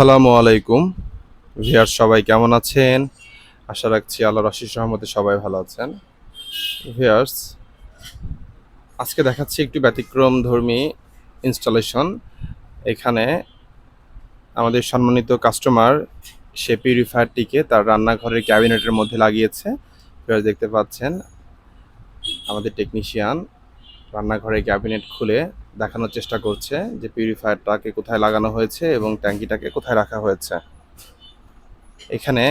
আসসালামু আলাইকুম। ভিউয়ার্স সবাই কেমন আছেন? আশা রাখছি আল্লাহর অশেষ রহমতে সবাই ভালো আছেন। ভিউয়ার্স, আজকে দেখাচ্ছি একটু ব্যতিক্রমধর্মী ইনস্টলেশন। এখানে আমাদের সম্মানিত কাস্টমার সে পিউরিফায়ারটিকে তার রান্নাঘরের ক্যাবিনেটের মধ্যে লাগিয়েছে। ভিউয়ার্স দেখতে পাচ্ছেন আমাদের টেকনিশিয়ান রান্নাঘরের ক্যাবিনেট খুলে দেখানোর চেষ্টা করছে যে পিউরিফায়ারটাকে কোথায় লাগানো হয়েছে এবং ট্যাঙ্কিটাকে কোথায় রাখা হয়েছে। এখানে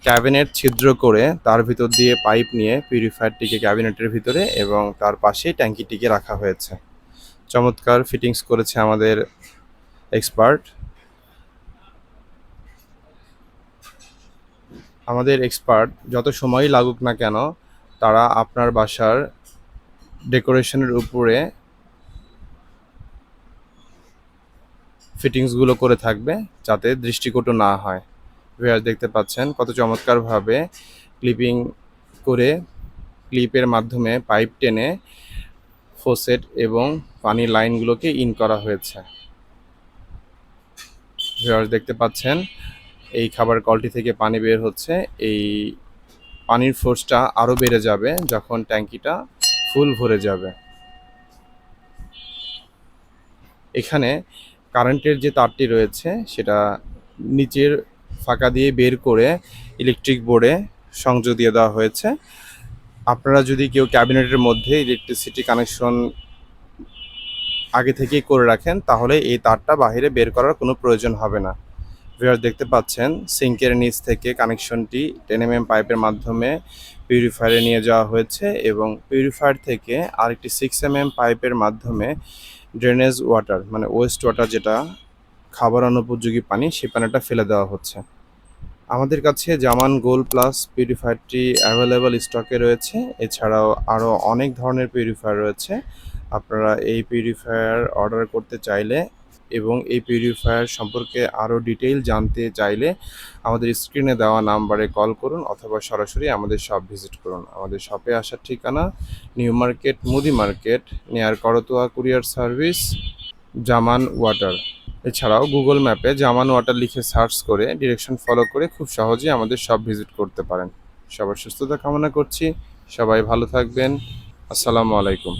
ক্যাবিনেট ছিদ্র করে তার ভিতর দিয়ে পাইপ নিয়ে পিউরিফায়ারটিকে ক্যাবিনেটের ভিতরে এবং তার পাশেই ট্যাঙ্কিটিকে রাখা হয়েছে। চমৎকার ফিটিংস করেছে আমাদের এক্সপার্ট। আমাদের এক্সপার্ট যত সময়ই লাগুক না কেন, তারা আপনার বাসার ডেকোরেশনের উপরে ফিটিংসগুলো করে থাকবে যাতে দৃষ্টিকটু না হয়। ভিউয়ার্স দেখতে পাচ্ছেন কত চমৎকারভাবে ক্লিপিং করে ক্লিপের মাধ্যমে পাইপ টেনে ফোসেট এবং পানির লাইনগুলোকে ইন করা হয়েছে। ভিউয়ার্স দেখতে পাচ্ছেন এই খাবার কলটি থেকে পানি বের হচ্ছে। এই পানির ফোর্সটা আরও বেড়ে যাবে যখন ট্যাঙ্কিটা ফুল ভরে যাবে। এখানে কারেন্টের যে তারটি রয়েছে সেটা নিচের ফাঁকা দিয়ে বের করে ইলেকট্রিক বোর্ডে সংযোগ দিয়ে দেওয়া হয়েছে। আপনারা যদি কেউ ক্যাবিনেটের মধ্যে ইলেকট্রিসিটি কানেকশন আগে থেকেই করে রাখেন তাহলে এই তারটা বাহিরে বের করার কোনো প্রয়োজন হবে না। ভিউয়ার্স দেখতে পাচ্ছেন সিঙ্কের নিচ থেকে কানেকশনটি 10 mm পাইপের মাধ্যমে পিউরিফায়ারে নিয়ে যাওয়া হয়েছে এবং পিউরিফায়ার থেকে আরেকটি 6 mm পাইপের মাধ্যমে ড্রেনেজ ওয়াটার মানে ওয়েস্ট ওয়াটার যেটা খাবার অনুপযোগী পানি সেই পানিটা ফেলে দেওয়া হচ্ছে। আমাদের কাছে জামান গোল্ড প্লাস পিউরিফায়ারটি অ্যাভেলেবল স্টকে রয়েছে। এছাড়াও আরও অনেক ধরনের পিউরিফায়ার রয়েছে। আপনারা এই পিউরিফায়ার অর্ডার করতে চাইলে এবং এই পিউরিফায়ার সম্পর্কে আরও ডিটেইল জানতে চাইলে আমাদের স্ক্রিনে দেওয়া নাম্বারে কল করুন অথবা সরাসরি আমাদের শপ ভিজিট করুন। আমাদের শপে আসার ঠিকানা নিউ মার্কেট, মুদি market, near Karatoya courier service, Zaman water. এছাড়াও গুগল ম্যাপে জামান ওয়াটার লিখে সার্চ করে ডিরেকশন ফলো করে খুব সহজেই আমাদের শপ ভিজিট করতে পারেন। সবার সুস্থতা কামনা করছি। সবাই ভালো থাকবেন। আসসালামু আলাইকুম।